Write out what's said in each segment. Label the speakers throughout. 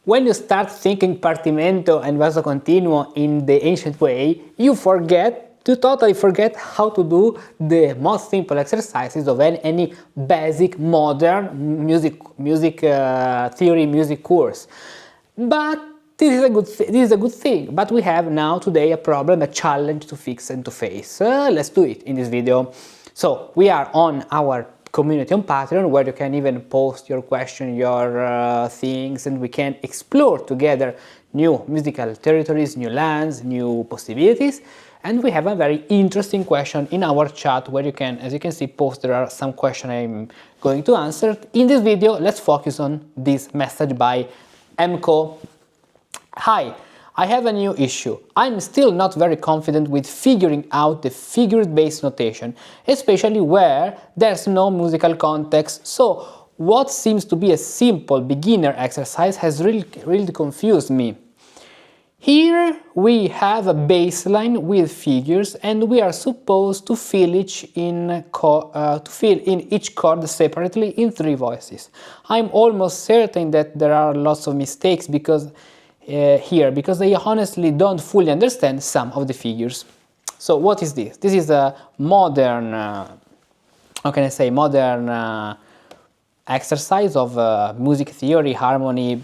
Speaker 1: When you start thinking partimento and basso continuo in the ancient way, you totally forget how to do the most simple exercises of any basic modern music theory music course. But this is a good thing. But we have now today a problem, a challenge to fix and to face. Let's do it in this video. So we are on our community on Patreon, where you can even post your question, your things, and we can explore together new musical territories, new lands, new possibilities. And we have a very interesting question in our chat, where you can, as you can see, post. There are some questions I'm going to answer. In this video, let's focus on this message by Mko. Hi, I have a new issue. I'm still not very confident with figuring out the figure-based notation, especially where there's no musical context. So what seems to be a simple beginner exercise has really confused me. Here we have a baseline with figures, and we are supposed to fill each in each chord separately in 3 voices. I'm almost certain that there are lots of mistakes because I honestly don't fully understand some of the figures. So what is this? This is a modern, how can I say, modern exercise of music theory, harmony,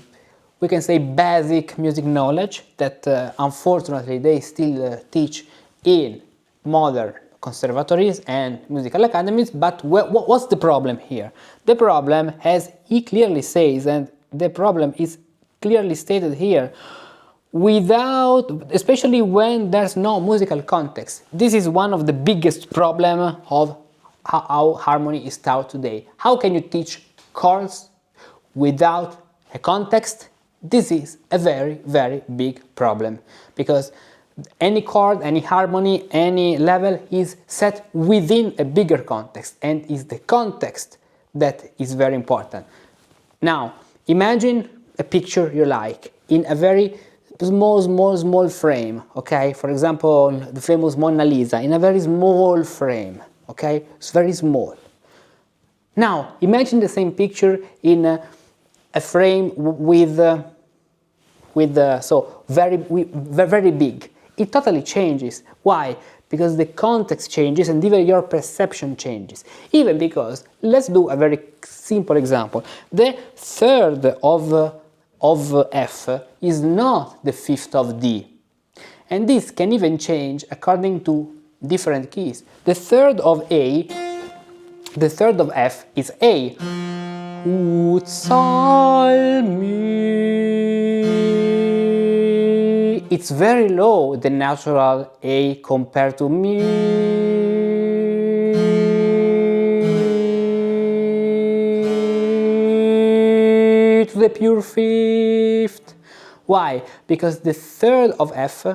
Speaker 1: we can say basic music knowledge that unfortunately they still teach in modern conservatories and musical academies. But what's the problem here? The problem, as he clearly says, and the problem is clearly stated here, especially when there's no musical context. This is one of the biggest problems of how harmony is taught today. How can you teach chords without a context? This is a very, very big problem, because any chord, any harmony, any level is set within a bigger context, and is the context that is very important. Now, imagine a picture you like in a very small frame, okay? For example, the famous Mona Lisa in a very small frame, okay? It's very small. Now, imagine the same picture in a frame very big. It totally changes. Why? Because the context changes and even your perception changes. Even because, let's do a very simple example. The third of F is not the fifth of D. And this can even change according to different keys. The third of F is A. Ut, sol, mi. It's very low, the natural A compared to mi. To the pure fifth. Why? Because the third of F,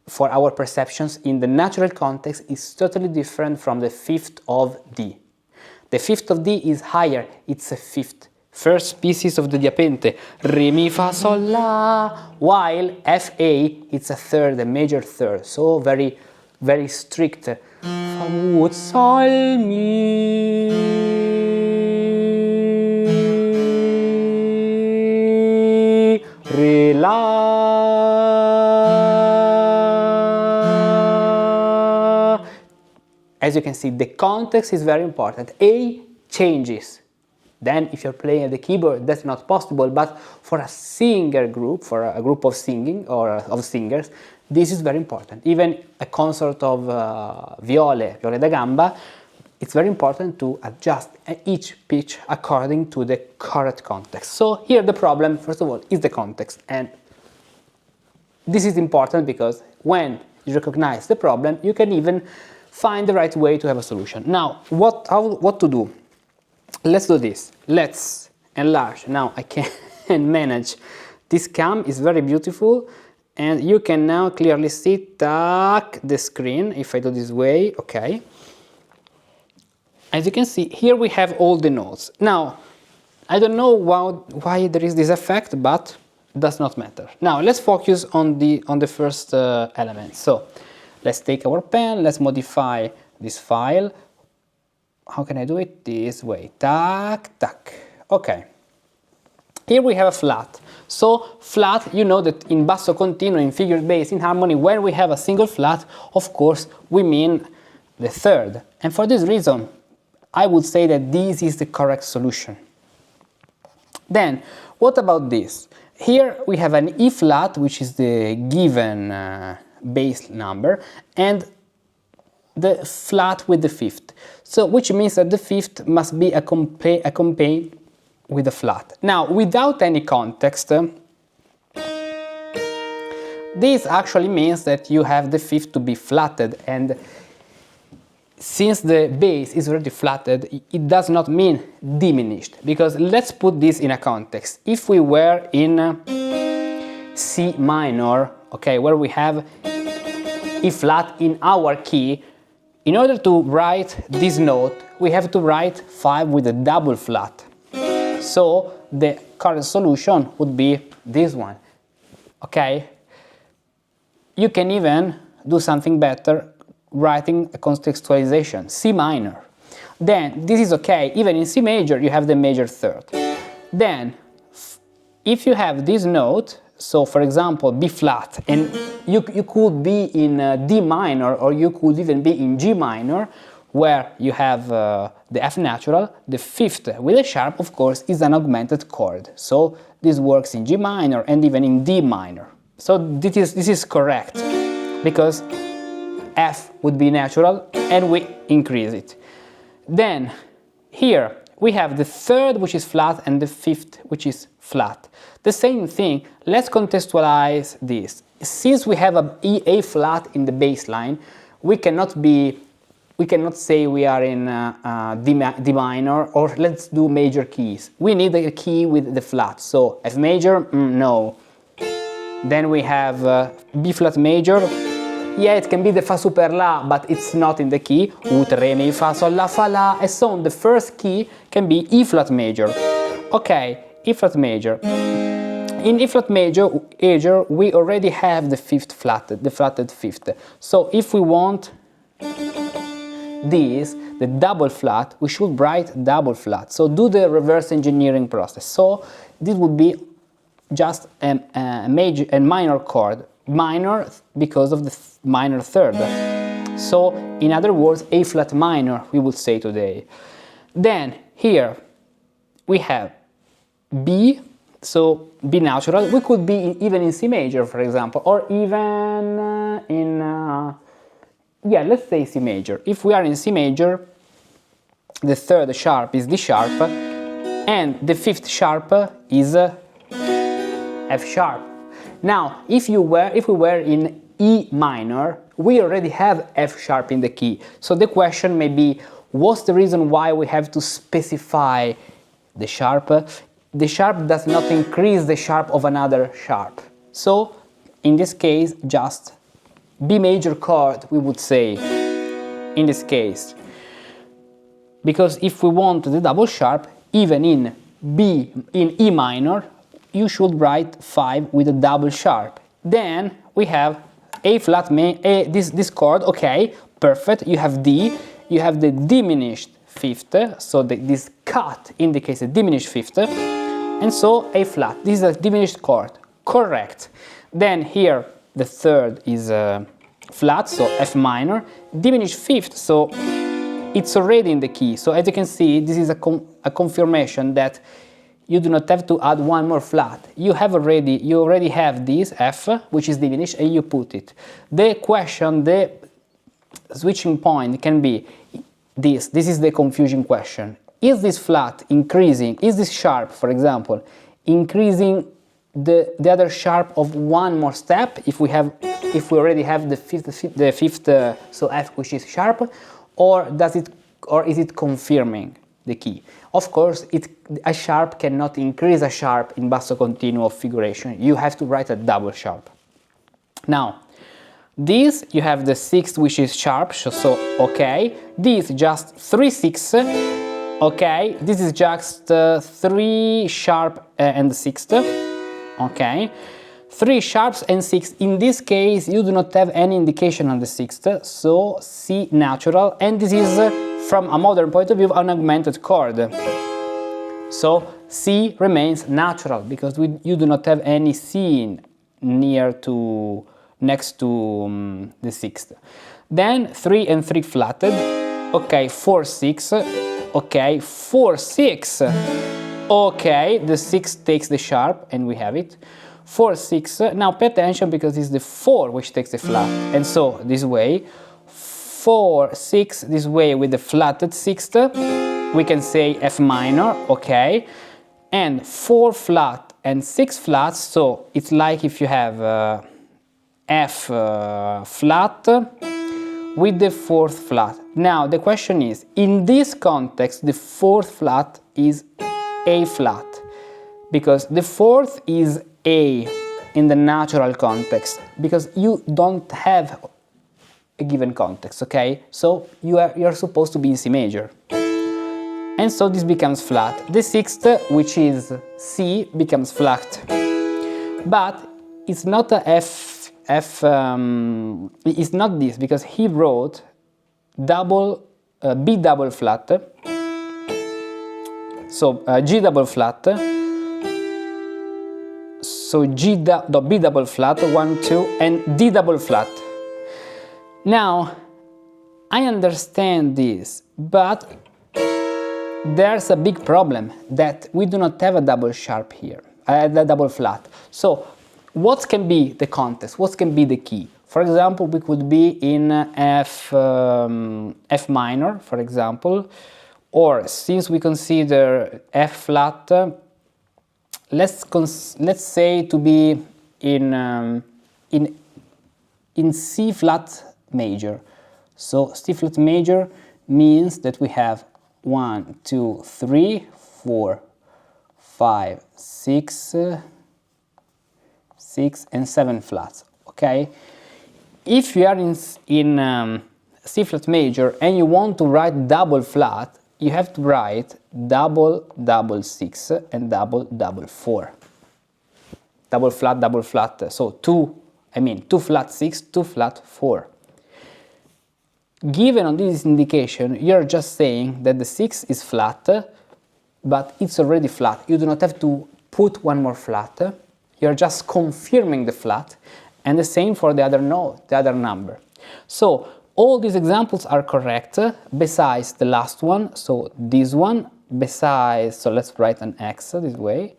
Speaker 1: for our perceptions in the natural context, is totally different from the fifth of D. The fifth of D is higher, it's a fifth. First species of the diapente, re, mi, fa, sol, la, while F-A, it's a third, a major third, so very, very strict. Fa, ut, sol, mi, re, la. As you can see, the context is very important. A changes. Then if you're playing at the keyboard, that's not possible, but for a singer group, for a group of singing or of singers, this is very important. Even a consort of viole da gamba, it's very important to adjust each pitch according to the correct context. So here the problem, first of all, is the context, and this is important because when you recognize the problem, you can even find the right way to have a solution. Now, what to do? Let's do this. Let's enlarge. Now I can manage. This cam is very beautiful, and you can now clearly see the screen. If I do this way, okay. As you can see, here we have all the notes. Now, I don't know why there is this effect, but it does not matter. Now, let's focus on the first element. So, let's take our pen, let's modify this file. How can I do it? This way. Tac, tac. Okay. Here we have a flat. So flat, you know that in basso continuo, in figured bass, in harmony, when we have a single flat, of course, we mean the third. And for this reason, I would say that this is the correct solution. Then, what about this? Here we have an E flat, which is the given bass number, and the flat with the fifth. So, which means that the fifth must be accompanied with a flat. Now, without any context, this actually means that you have the fifth to be flatted, and since the bass is already flatted, it does not mean diminished, because let's put this in a context. If we were in C minor, okay, where we have E flat in our key, in order to write this note, we have to write 5 with a double flat. So the correct solution would be this one, okay? You can even do something better, writing a contextualization, C minor. Then, this is okay, even in C major you have the major third. Then, if you have this note, so for example B flat, and you could be in D minor, or you could even be in G minor, where you have the F natural, the fifth with a sharp, of course, is an augmented chord. So this works in G minor and even in D minor. So this is correct, because F would be natural and we increase it. Then here we have the third, which is flat, and the fifth, which is flat. The same thing, let's contextualize this. Since we have A flat in the bass line, we cannot say we are in D minor, or let's do major keys. We need a key with the flat, so F major, no. Then we have B flat major. Yeah, it can be the Fa super La, but it's not in the key. Ut, Re, Mi, Fa, Sol, La, Fa, La, and so on. The first key can be E flat major. Okay, E flat major. In E flat major, we already have the fifth flatted, the flatted fifth. So if we want this, the double flat, we should write double flat. So do the reverse engineering process. So this would be just a major and minor chord. Minor because of the minor third. So in other words, A flat minor, we would say today. Then here we have B, so B natural. We could be even in C major, for example, or even yeah, let's say C major. If we are in C major, the third sharp is D sharp, and the fifth sharp is F sharp. Now, if we were in E minor, we already have F sharp in the key. So the question may be, what's the reason why we have to specify the sharp? The sharp does not increase the sharp of another sharp. So, in this case, just B major chord, we would say, in this case. Because if we want the double sharp, even in E minor, you should write 5 with a double sharp. Then we have A flat, this chord, okay, perfect. You have D, you have the diminished fifth, so this cut indicates a diminished fifth, and so A flat. This is a diminished chord, correct. Then here the third is flat, so F minor, diminished fifth, so it's already in the key. So as you can see, this is a confirmation that you do not have to add one more flat. You already have this F, which is diminished, and you put it. The question, the switching point can be this. This is the confusion question. Is this flat increasing? Is this sharp, for example, increasing the other sharp of one more step? If we already have the fifth, so F, which is sharp, or is it confirming the key? Of course, a sharp cannot increase a sharp in basso continuo figuration. You have to write a double sharp. Now, this you have the sixth, which is sharp, so okay. This just 3/6, okay. This is just 3 sharp and the sixth, okay. 3 sharps and 6. In this case, you do not have any indication on the sixth, so C natural, and this is from a modern point of view, an augmented chord. So C remains natural because you do not have any C next to the sixth. Then 3 and 3 flatted, okay, 4, 6, okay, 4, 6, okay, the 6 takes the sharp and we have it. 4, 6, now pay attention because it's the 4 which takes the flat, and so this way, 4, 6, this way with the flatted sixth, we can say F minor, okay, and 4 flat and 6 flats, so it's like if you have F flat with the 4th flat. Now the question is, in this context the 4th flat is A flat, because the 4th is A in the natural context, because you don't have a given context, okay? So you're supposed to be in C major. And so this becomes flat. The 6th, which is C, becomes flat. But it's not a it's not this, because he wrote B double flat, so G double flat, so B double flat, 1, 2, and D double flat. Now, I understand this, but there's a big problem that we do not have a double sharp here, a double flat. So, what can be the context? What can be the key? For example, we could be in F minor, for example, or since we consider F flat, let's say to be in C flat major. So C flat major means that we have 1, 2, 3, 4, 5, 6, 6 and 7 flats, okay? If you are in C flat major and you want to write double flat, you have to write double double 6 and double double 4. Double flat, so 2 flat 6, 2 flat 4. Given on this indication, you're just saying that the 6 is flat, but it's already flat. You do not have to put one more flat. You're just confirming the flat, and the same for the other note, the other number. So all these examples are correct, besides the last one, so this one, besides, so let's write an X this way,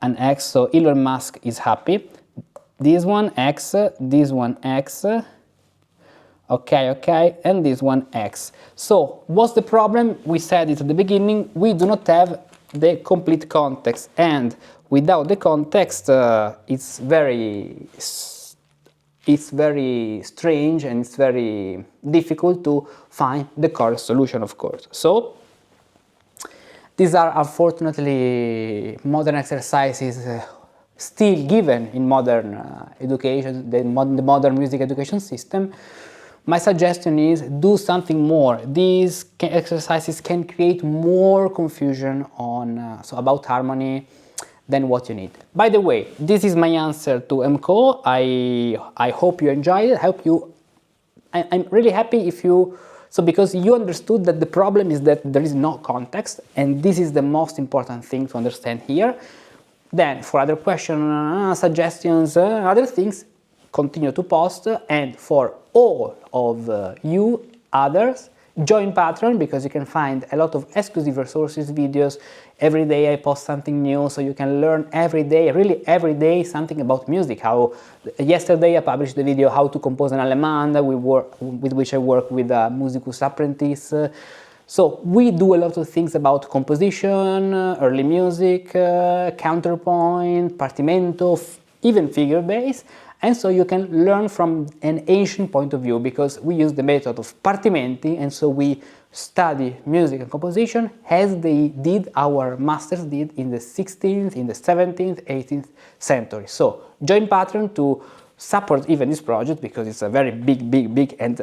Speaker 1: an X, so Elon Musk is happy. This one X, this one X, okay, and this one X. So what's the problem? We said it at the beginning, we do not have the complete context, and without the context it's very strange and it's very difficult to find the correct solution, of course. So these are unfortunately modern exercises still given in modern education, the modern music education system. My suggestion is do something more. These exercises can create more confusion on about harmony than what you need. By the way, this is my answer to MCO. I hope you enjoyed it. I'm really happy if you, because you understood that the problem is that there is no context, and this is the most important thing to understand here. Then for other questions, suggestions, other things, continue to post, and for all of you others, join Patreon, because you can find a lot of exclusive resources, videos. Every day I post something new, so you can learn every day, really every day, something about music. Yesterday I published the video how to compose an allemande, with which I work with a musicus apprentice. So we do a lot of things about composition, early music, counterpoint, partimento, even figure bass. And so you can learn from an ancient point of view, because we use the method of partimenti, and so we study music and composition as our masters did in the 16th, in the 17th, 18th century. So join Patreon to support even this project, because it's a very big and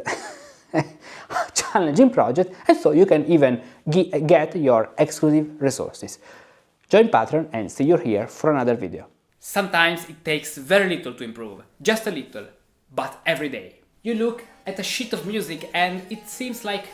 Speaker 1: challenging project, and so you can even get your exclusive resources. Join Patreon and see you here for another video. Sometimes it takes very little to improve, just a little, but every day. You look at a sheet of music and it seems like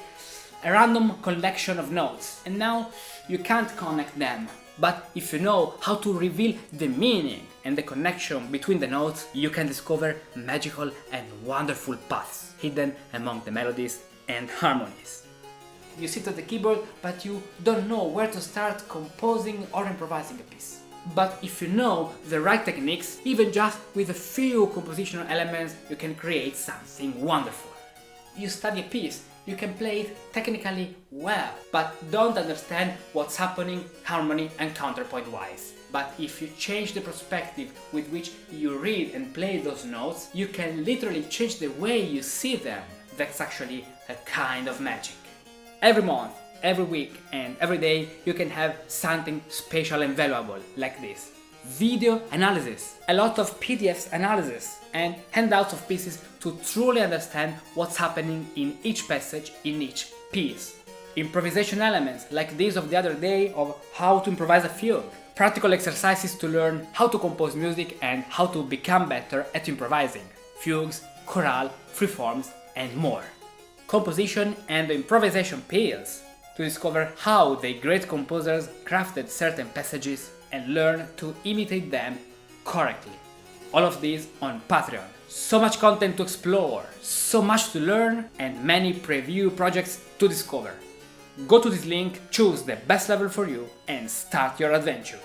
Speaker 1: a random collection of notes, and now you can't connect them. but if you know how to reveal the meaning and the connection between the notes, you can discover magical and wonderful paths hidden among the melodies and harmonies. You sit at the keyboard, but you don't know where to start composing or improvising a piece. But if you know the right techniques, even just with a few compositional elements, you can create something wonderful. You study a piece, you can play it technically well, but don't understand what's happening harmony and counterpoint wise. But if you change the perspective with which you read and play those notes, you can literally change the way you see them. That's actually a kind of magic. Every month, every week and every day you can have something special and valuable like this. Video analysis, a lot of PDFs analysis and handouts of pieces to truly understand what's happening in each passage, in each piece. Improvisation elements like this of the other day of how to improvise a fugue. Practical exercises to learn how to compose music and how to become better at improvising. Fugues, chorale, freeforms and more. Composition and improvisation pills to discover how the great composers crafted certain passages and learn to imitate them correctly. All of this on Patreon. So much content to explore, so much to learn, and many preview projects to discover. Go to this link, choose the best level for you, and start your adventure.